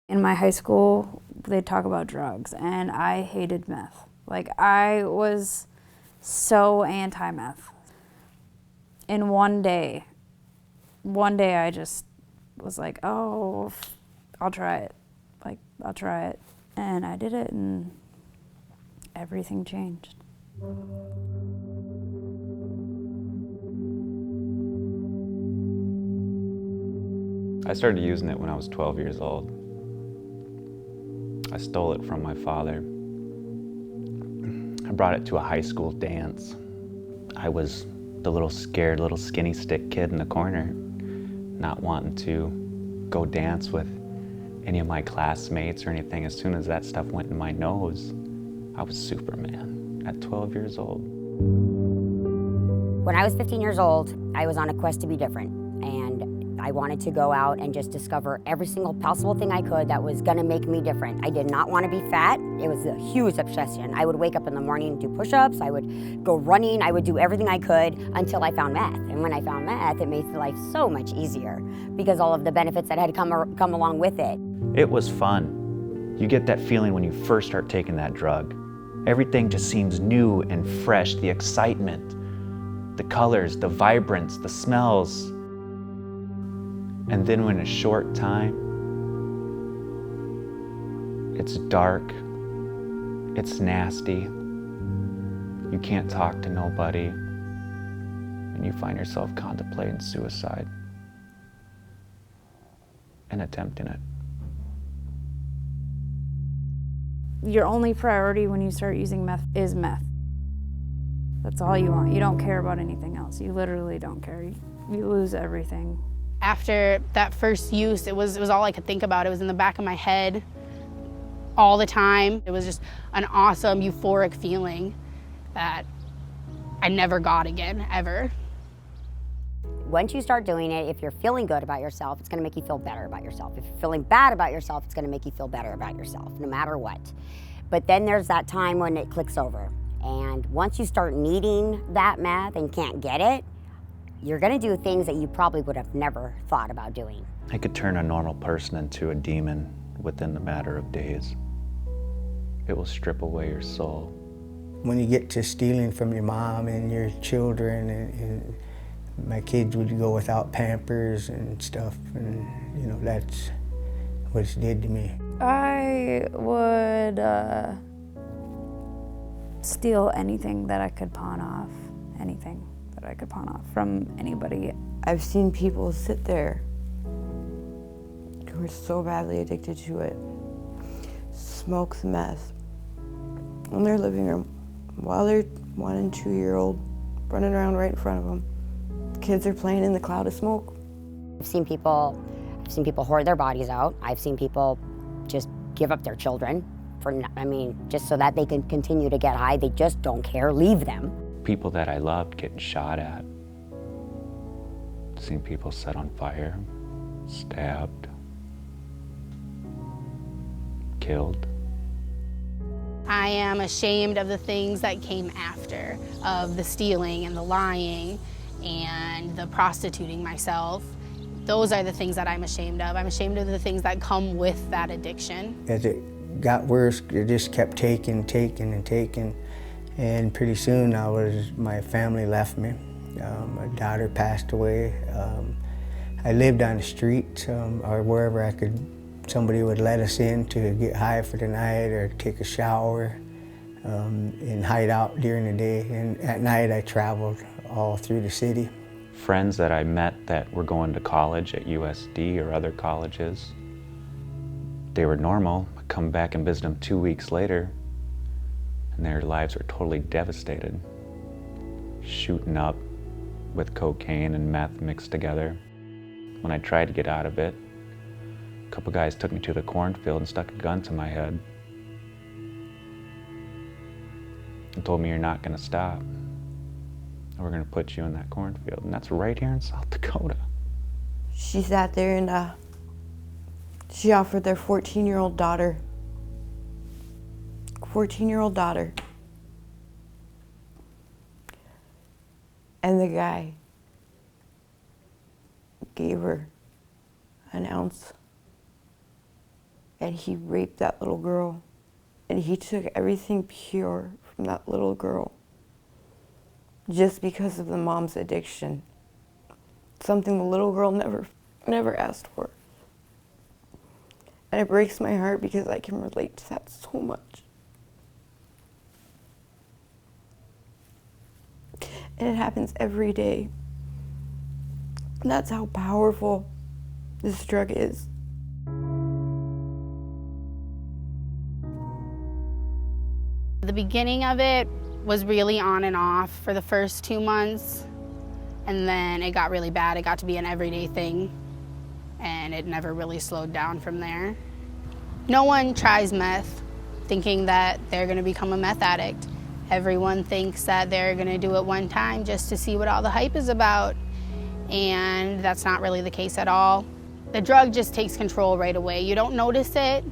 In my high school, they'd talk about drugs, and I hated meth. Like, I was so anti-meth. And one day I just was like, oh, I'll try it. Like, I'll try it. And I did it, and everything changed. I started using it when I was 12 years old. I stole it from my father. I brought it to a high school dance. I was the little scared, little skinny stick kid in the corner, not wanting to go dance with any of my classmates or anything. As soon as that stuff went in my nose, I was Superman at 12 years old. When I was 15 years old, I was on a quest to be different, and I wanted to go out and just discover every single possible thing I could that was gonna make me different. I did not want to be fat. It was a huge obsession. I would wake up in the morning and do push-ups, I would go running, I would do everything I could until I found meth. And when I found meth, it made life so much easier because all of the benefits that had come along with it. It was fun. You get that feeling when you first start taking that drug. Everything just seems new and fresh, the excitement, the colors, the vibrance, the smells. And then in a short time, it's dark, it's nasty, you can't talk to nobody, and you find yourself contemplating suicide and attempting it. Your only priority when you start using meth is meth. That's all you want. You don't care about anything else. You literally don't care. You lose everything. After that first use, it was all I could think about. It was in the back of my head all the time. It was just an awesome, euphoric feeling that I never got again, ever. Once you start doing it, if you're feeling good about yourself, it's gonna make you feel better about yourself. If you're feeling bad about yourself, it's gonna make you feel better about yourself, no matter what. But then there's that time when it clicks over. And once you start needing that meth and can't get it, you're gonna do things that you probably would have never thought about doing. It could turn a normal person into a demon within a matter of days. It will strip away your soul. When you get to stealing from your mom and your children, and my kids would go without Pampers and stuff, and you know, that's what it did to me. I would steal anything that I could pawn off, anything that I could pawn off from anybody. I've seen people sit there who are so badly addicted to it, smoke the meth in their living room while their 1 and 2 year old running around right in front of them. Kids are playing in the cloud of smoke. I've seen people hoard their bodies out. I've seen people just give up their children just so that they can continue to get high. They just don't care, leave them. People that I loved getting shot at. Seen people set on fire, stabbed, killed. I am ashamed of the things that came after, of the stealing and the lying and the prostituting myself. Those are the things that I'm ashamed of. I'm ashamed of the things that come with that addiction. As it got worse, it just kept taking, and pretty soon my family left me. My daughter passed away. I lived on the street or wherever somebody would let us in to get high for the night or take a shower and hide out during the day. And at night I traveled all through the city. Friends that I met that were going to college at USD or other colleges, they were normal. I'd come back and visit them 2 weeks later, and their lives were totally devastated. Shooting up with cocaine and meth mixed together. When I tried to get out of it, a couple guys took me to the cornfield and stuck a gun to my head and told me, "You're not gonna stop. We're gonna put you in that cornfield." And that's right here in South Dakota. She sat there and she offered their 14-year-old daughter. 14-year-old daughter. And the guy gave her an ounce and he raped that little girl. And he took everything pure from that little girl just because of the mom's addiction. Something the little girl never asked for. And it breaks my heart because I can relate to that so much. And it happens every day. And that's how powerful this drug is. The beginning of it was really on and off for the first 2 months, and then it got really bad. It got to be an everyday thing, and it never really slowed down from there. No one tries meth thinking that they're gonna become a meth addict. Everyone thinks that they're gonna do it one time just to see what all the hype is about, and that's not really the case at all. The drug just takes control right away. You don't notice it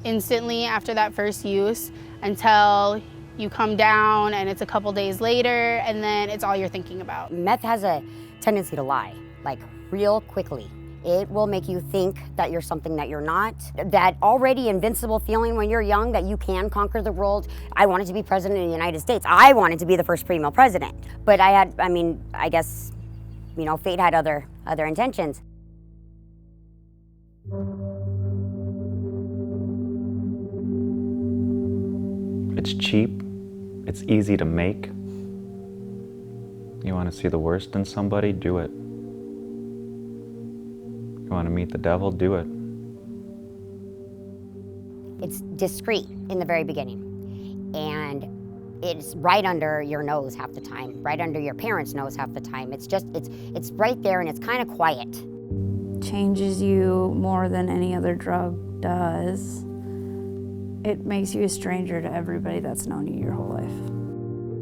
instantly after that first use until you come down and it's a couple days later, and then it's all you're thinking about. Meth has a tendency to lie, like real quickly. It will make you think that you're something that you're not. That already invincible feeling when you're young that you can conquer the world. I wanted to be president of the United States. I wanted to be the first female president. But I guess, fate had other intentions. It's cheap, it's easy to make. You want to see the worst in somebody? Do it. You want to meet the devil? Do it. It's discreet in the very beginning, and it's right under your nose half the time, right under your parents' nose half the time. It's right there, and it's kind of quiet. Changes you more than any other drug does. It makes you a stranger to everybody that's known you your whole life.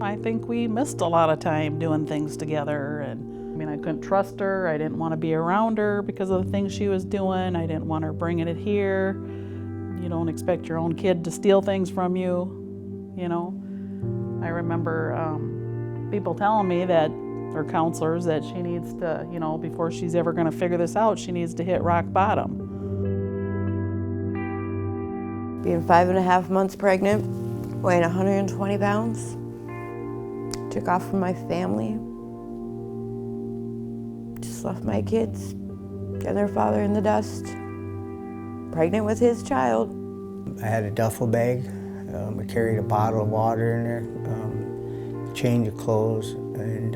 I think we missed a lot of time doing things together, and I couldn't trust her. I didn't want to be around her because of the things she was doing. I didn't want her bringing it here. You don't expect your own kid to steal things from you, I remember people telling me that, or counselors, that she needs to, before she's ever going to figure this out, she needs to hit rock bottom. Being 5.5 months pregnant, weighing 120 pounds, took off from my family, just left my kids and their father in the dust, pregnant with his child. I had a duffel bag. I carried a bottle of water in there, change of clothes, and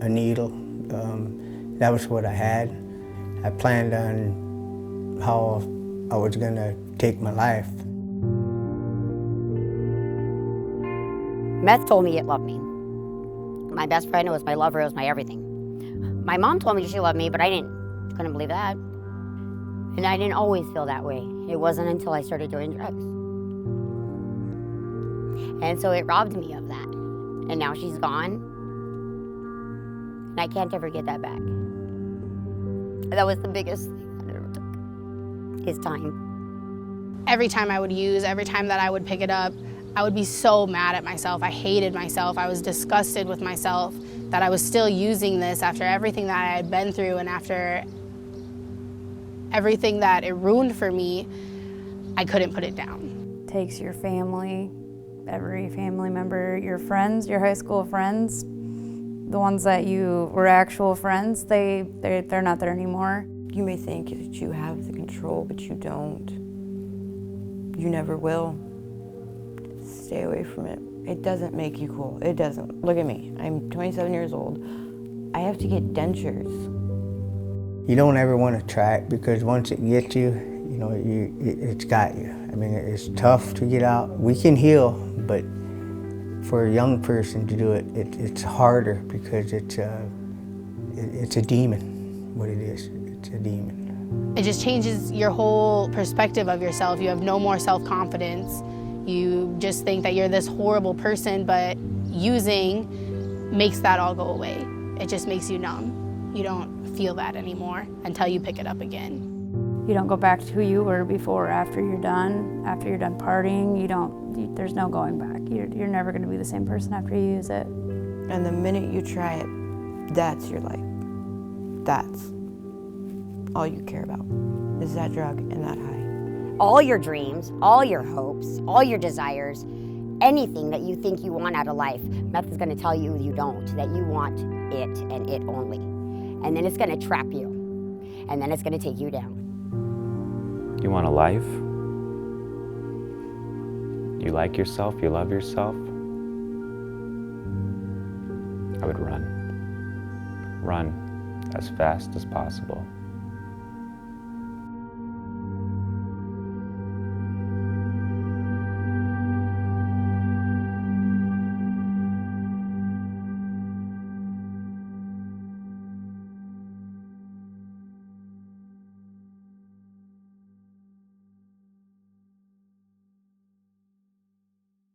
a needle. That was what I had. I planned on how I was gonna take my life. Meth told me it loved me. My best friend, it was my lover, it was my everything. My mom told me she loved me, but I couldn't believe that. And I didn't always feel that way. It wasn't until I started doing drugs. And so it robbed me of that. And now she's gone. And I can't ever get that back. That was the biggest thing that ever took, his time. Every time I would use, every time that I would pick it up, I would be so mad at myself. I hated myself. I was disgusted with myself that I was still using this after everything that I had been through and after everything that it ruined for me. I couldn't put it down. Takes your family, every family member, your friends, your high school friends, the ones that you were actual friends, they're not there anymore. You may think that you have the control, but you don't. You never will. Stay away from it. It doesn't make you cool. It doesn't. Look at me. I'm 27 years old. I have to get dentures. You don't ever want to try it because once it gets you, it's got you. It's tough to get out. We can heal, but for a young person to do it, it's harder because it's a demon, what it is. It's a demon. It just changes your whole perspective of yourself. You have no more self-confidence. You just think that you're this horrible person, but using makes that all go away. It just makes you numb. You don't feel that anymore until you pick it up again. You don't go back to who you were before after you're done partying. There's no going back. You're never going to be the same person after you use it. And the minute you try it, that's your life. That's all you care about, is that drug and that high. all your dreams, all your hopes, all your desires, anything that you think you want out of life. Meth is going to tell you you don't, that you want it and it only. And then it's going to trap you. And then it's going to take you down. You want a life? You like yourself? You love yourself? I would run. Run as fast as possible.